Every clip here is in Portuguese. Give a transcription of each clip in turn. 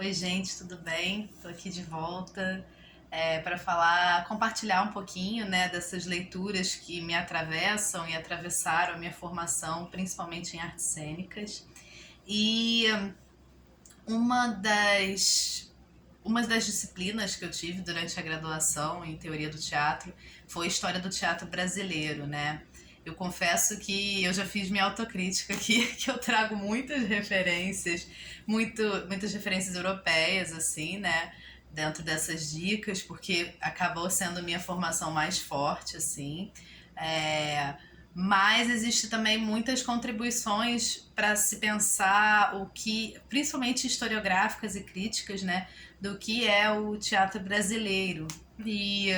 Oi, gente, tudo bem? Estou aqui de volta para falar, compartilhar um pouquinho, né, dessas leituras que me atravessam e atravessaram a minha formação, principalmente em artes cênicas. E uma das, uma das disciplinas que eu tive durante a graduação em teoria do teatro foi história do teatro brasileiro, né? Eu confesso que eu já fiz minha autocrítica aqui, que eu trago muitas referências europeias, assim, né? Dentro dessas dicas, porque acabou sendo minha formação mais forte, assim. É, mas existe também muitas contribuições para se pensar o que, principalmente historiográficas e críticas, né, do que é o teatro brasileiro. E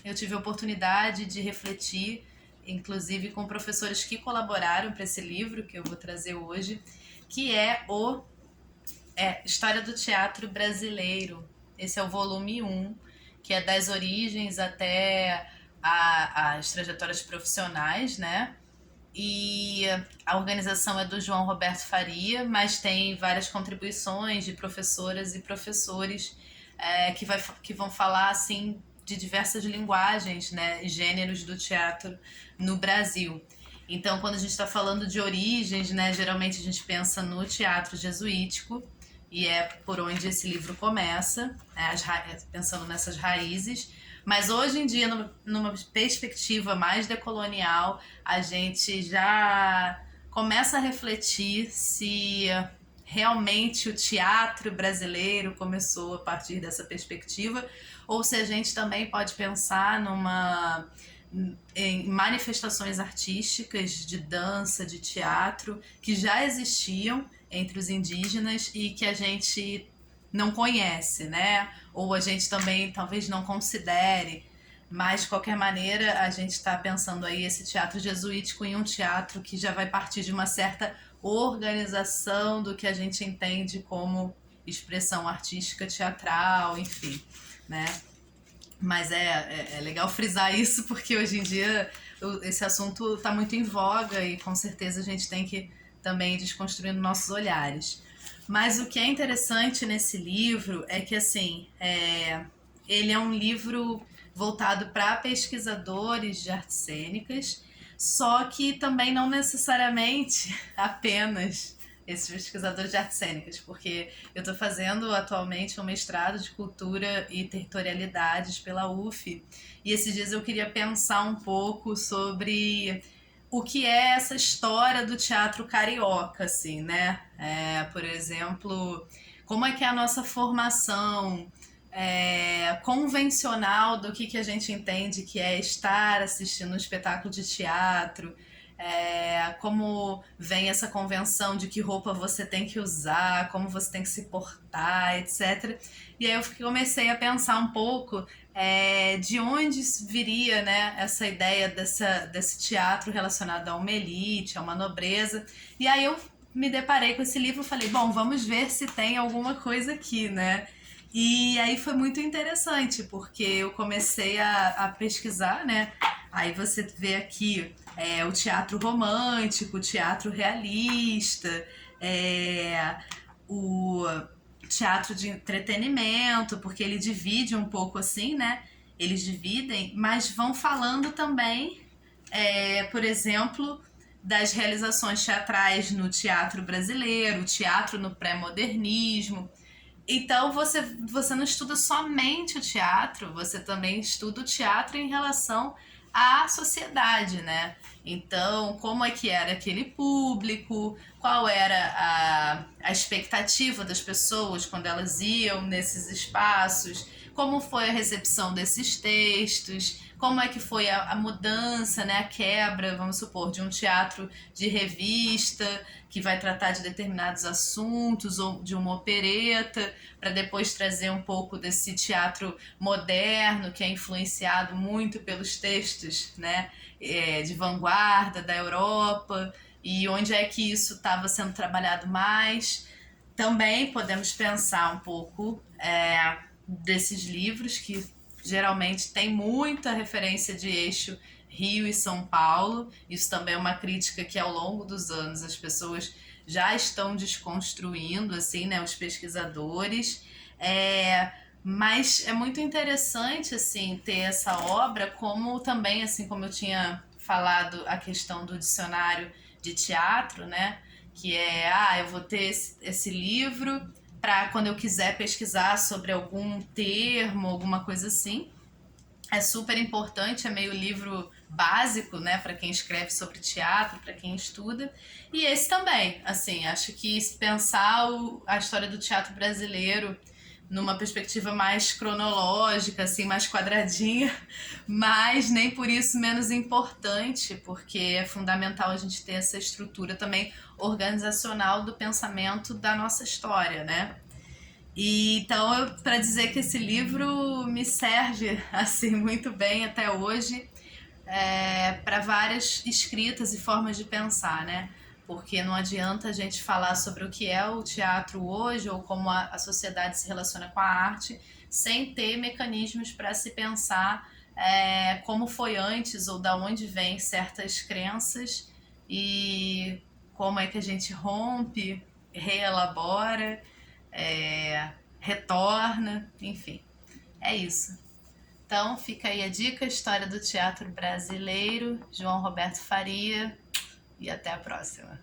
eu tive a oportunidade de refletir, inclusive com professores que colaboraram para esse livro que eu vou trazer hoje, que é o História do Teatro Brasileiro. Esse é o volume um, que é das origens até as trajetórias profissionais, né? E a organização é do João Roberto Faria, mas tem várias contribuições de professoras e professores que vão falar assim de diversas linguagens, né, e gêneros do teatro no Brasil. Então, quando a gente está falando de origens, né, geralmente a gente pensa no teatro jesuítico, e é por onde esse livro começa, né, pensando nessas raízes. Mas hoje em dia, numa perspectiva mais decolonial, a gente já começa a refletir se realmente o teatro brasileiro começou a partir dessa perspectiva, ou se a gente também pode pensar em manifestações artísticas de dança, de teatro, que já existiam entre os indígenas e que a gente não conhece, né? Ou a gente também talvez não considere. Mas, de qualquer maneira, a gente está pensando aí esse teatro jesuítico em um teatro que já vai partir de uma certa organização do que a gente entende como expressão artística teatral, enfim, né? Mas é legal frisar isso porque hoje em dia esse assunto está muito em voga e com certeza a gente tem que também ir desconstruindo nossos olhares. Mas o que é interessante nesse livro é que assim ele é um livro voltado para pesquisadores de artes cênicas, só que também não necessariamente apenas esses pesquisadores de artes cênicas, porque eu estou fazendo atualmente um mestrado de cultura e territorialidades pela UF, e esses dias eu queria pensar um pouco sobre o que é essa história do teatro carioca, assim, né? Por exemplo, como é que é a nossa formação convencional do que a gente entende que é estar assistindo um espetáculo de teatro, como vem essa convenção de que roupa você tem que usar, como você tem que se portar, etc. E aí eu comecei a pensar um pouco de onde viria, né, essa ideia desse teatro relacionado a uma elite, a uma nobreza. E aí eu me deparei com esse livro e falei, bom, vamos ver se tem alguma coisa aqui, né? E aí foi muito interessante, porque eu comecei a pesquisar, né? Aí você vê aqui o teatro romântico, o teatro realista, o teatro de entretenimento, porque ele divide um pouco assim, né? Eles dividem, mas vão falando também, por exemplo, das realizações teatrais no teatro brasileiro, teatro no pré-modernismo. Então você não estuda somente o teatro, você também estuda o teatro em relação à sociedade, né? Então, como é que era aquele público, qual era a expectativa das pessoas quando elas iam nesses espaços, como foi a recepção desses textos, como é que foi a mudança, né, a quebra, vamos supor, de um teatro de revista que vai tratar de determinados assuntos ou de uma opereta, para depois trazer um pouco desse teatro moderno que é influenciado muito pelos textos, né, de vanguarda da Europa, e onde é que isso estava sendo trabalhado mais. Também podemos pensar um pouco desses livros que geralmente tem muita referência de eixo Rio e São Paulo. Isso também é uma crítica que ao longo dos anos as pessoas já estão desconstruindo, assim, né, os pesquisadores. Mas é muito interessante, assim, ter essa obra, como também, assim, como eu tinha falado, a questão do dicionário de teatro, né, que eu vou ter esse livro para quando eu quiser pesquisar sobre algum termo, alguma coisa assim. É super importante, é meio livro básico, né, para quem escreve sobre teatro, para quem estuda. E esse também, assim, acho que pensar a história do teatro brasileiro numa perspectiva mais cronológica, assim, mais quadradinha, mas nem por isso menos importante, porque é fundamental a gente ter essa estrutura também organizacional do pensamento da nossa história, né? E então, para dizer que esse livro me serve assim muito bem até hoje, para várias escritas e formas de pensar, né? Porque não adianta a gente falar sobre o que é o teatro hoje ou como a sociedade se relaciona com a arte sem ter mecanismos para se pensar como foi antes ou da onde vêm certas crenças e como é que a gente rompe, reelabora, retorna, enfim, é isso. Então fica aí a dica, história do teatro brasileiro, João Roberto Faria, e até a próxima.